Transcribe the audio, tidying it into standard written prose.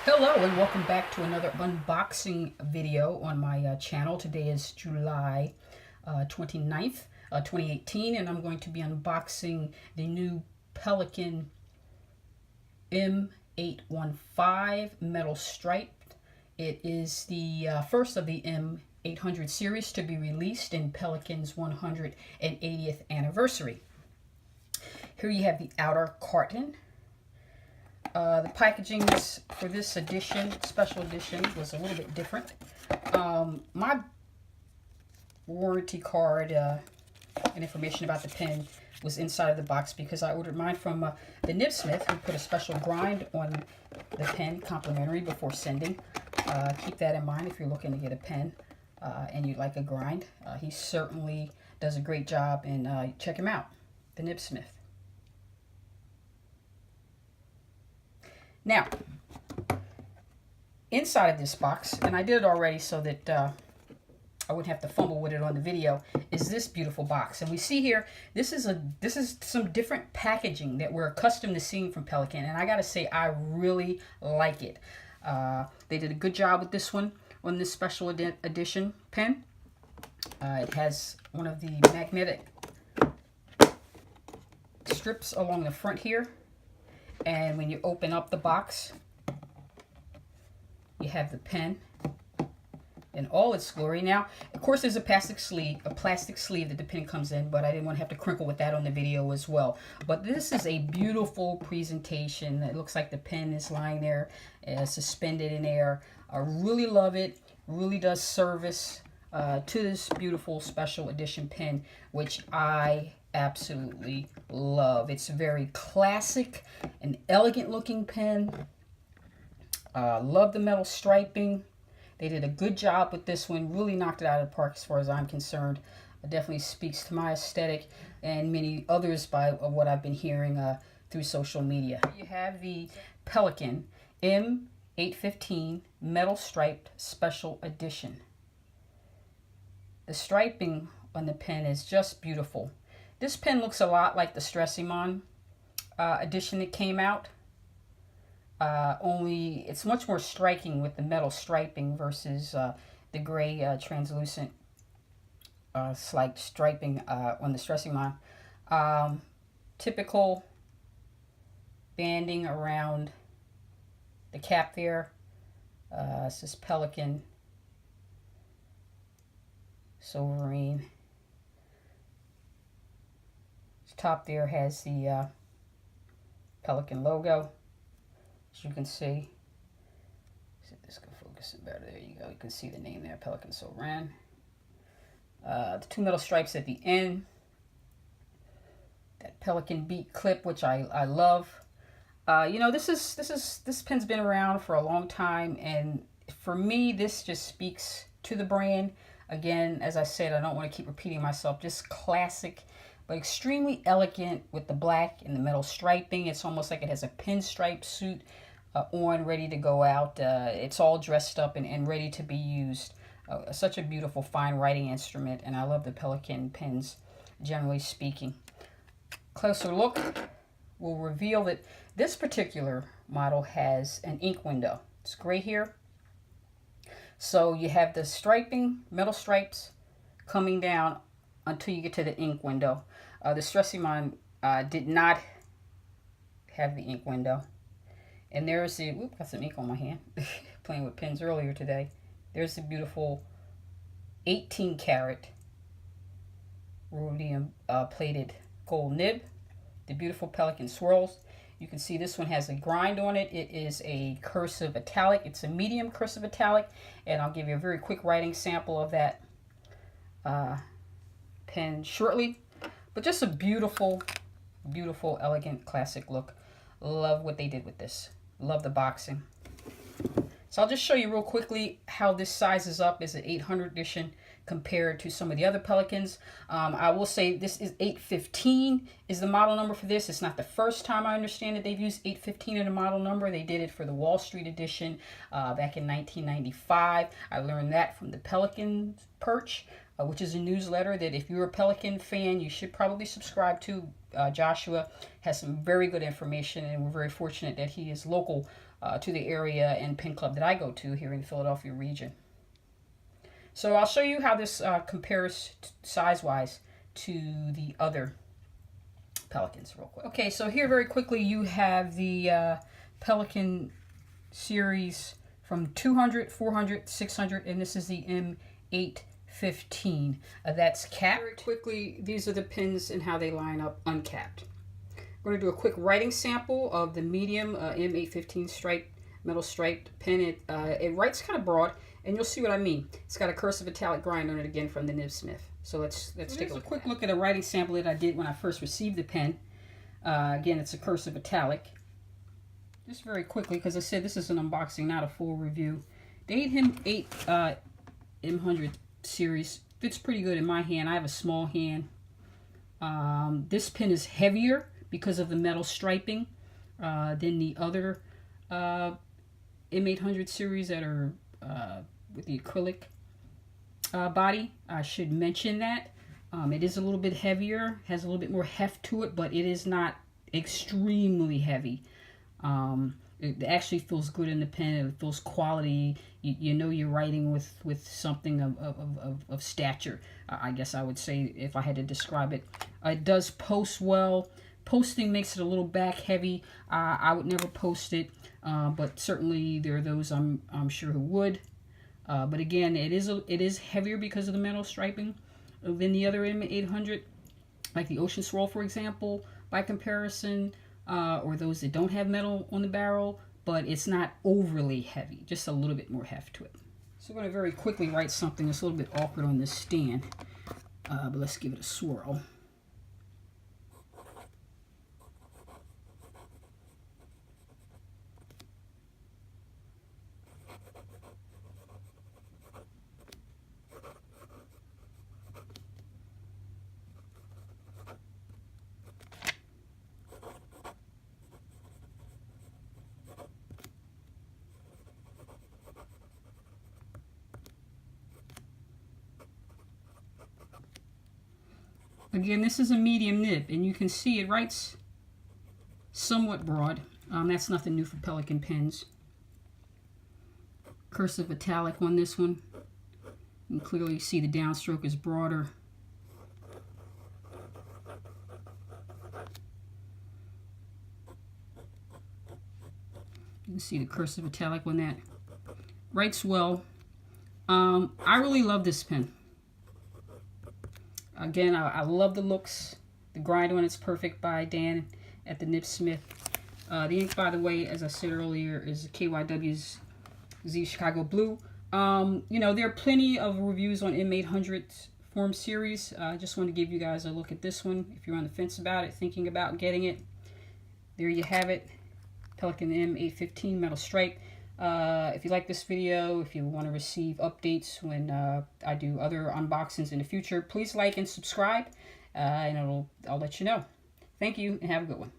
Hello and welcome back to another unboxing video on my channel. Today is July 29th, 2018, and I'm going to be unboxing the new Pelikan M815 metal striped. It is the first of the M800 series to be released in Pelikan's 180th anniversary. Here you have the outer carton. The packaging for this edition, special edition, was a little bit different. My warranty card and information about the pen was inside of the box because I ordered mine from the Nibsmith, who put a special grind on the pen, complimentary, before sending. Keep that in mind if you're looking to get a pen and you'd like a grind. He certainly does a great job, and check him out, the Nibsmith. Now, inside of this box, and I did it already so that I wouldn't have to fumble with it on the video, is this beautiful box. And we see here, this is some different packaging that we're accustomed to seeing from Pelikan, and I gotta say, I really like it. They did a good job with this one on this special edition pen. It has one of the magnetic strips along the front here. And when you open up the box, you have the pen in all its glory. Now, of course, there's a plastic sleeve that the pen comes in, but I didn't want to have to crinkle with that on the video as well. But this is a beautiful presentation. It looks like the pen is lying there suspended in air. I really love it. Really does service to this beautiful special edition pen, which I absolutely love. It's a very classic and elegant looking pen. Love the metal striping. They did a good job with this one. Really knocked it out of the park as far as I'm concerned. It definitely speaks to my aesthetic and many others by what I've been hearing through social media. You have the Pelikan M815 metal striped special edition. The striping on the pen is just beautiful. This pen looks a lot like the Stresemann edition that came out, only it's much more striking with the metal striping versus the gray translucent slight striping on the Stresemann. Typical banding around the cap there. This is Pelikan Silverine. Top there has the Pelikan logo, as you can see. See if this can focus it better. There you go. You can see the name there, Pelikan Silverine. The two metal stripes at the end. That Pelikan beat clip, which I love. You know, this pen's been around for a long time, and for me, this just speaks to the brand. Again, as I said, I don't want to keep repeating myself. Just classic, but extremely elegant with the black and the metal striping. It's almost like it has a pinstripe suit on, ready to go out. It's all dressed up and ready to be used. Such a beautiful, fine writing instrument, and I love the Pelikan pens, generally speaking. Closer look will reveal that this particular model has an ink window. It's gray here. So you have the striping, metal stripes, coming down until you get to the ink window. The Stresemann did not have the ink window. And there's the, whoop, got some ink on my hand, playing with pens earlier today. There's the beautiful 18 karat rhodium plated gold nib. The beautiful Pelikan swirls. You can see this one has a grind on it. It is a cursive italic. It's a medium cursive italic. And I'll give you a very quick writing sample of that pen shortly. But just a beautiful, beautiful, elegant, classic look. Love what they did with this. Love the boxing. So I'll just show you real quickly how this sizes up as an 800 edition compared to some of the other Pelikans. I will say this is 815 is the model number for this. It's not the first time I understand that they've used 815 in a model number. They did it for the Wall Street edition back in 1995. I learned that from the Pelikan Perch, which is a newsletter that if you're a Pelikan fan, you should probably subscribe to. Joshua has some very good information, and we're very fortunate that he is local to the area and pen club that I go to here in the Philadelphia region. So I'll show you how this compares size-wise to the other Pelikans real quick. Okay, so here very quickly you have the Pelikan series from 200, 400, 600, and this is the M815. That's capped. Very quickly, these are the pins and how they line up uncapped. We're going to do a quick writing sample of the medium M815 striped, metal striped pen. It writes kind of broad, and you'll see what I mean. It's got a cursive italic grind on it again from the Nib Smith. So let's take a quick look at a writing sample that I did when I first received the pen. Again, it's a cursive italic. Just very quickly, because I said this is an unboxing, not a full review. The M815 series fits pretty good in my hand. I have a small hand. This pen is heavier because of the metal striping than the other M800 series that are with the acrylic body. I should mention that. It is a little bit heavier, has a little bit more heft to it, but it is not extremely heavy. It actually feels good in the pen. It feels quality. You know you're writing with something of stature, I guess I would say, if I had to describe it. It does post well. Posting makes it a little back heavy. I would never post it, but certainly there are those I'm sure who would. But again, it is heavier because of the metal striping than the other M800, like the Ocean Swirl, for example, by comparison, or those that don't have metal on the barrel, but it's not overly heavy, just a little bit more heft to it. So I'm going to very quickly write something that's a little bit awkward on this stand, but let's give it a swirl. Again, this is a medium nib, and you can see it writes somewhat broad. That's nothing new for Pelikan pens. Cursive italic on this one. You can clearly see the downstroke is broader. You can see the cursive italic on that. Writes well. I really love this pen. Again, I love the looks. The grind on it's perfect by Dan at the Nib Smith. The ink, by the way, as I said earlier, is KYW's Z Chicago Blue. You know, there are plenty of reviews on M800 form series. I just want to give you guys a look at this one. If you're on the fence about it, thinking about getting it, there you have it. Pelikan M815 metal stripe. If you like this video, if you want to receive updates when I do other unboxings in the future, please like and subscribe, and I'll let you know. Thank you, and have a good one.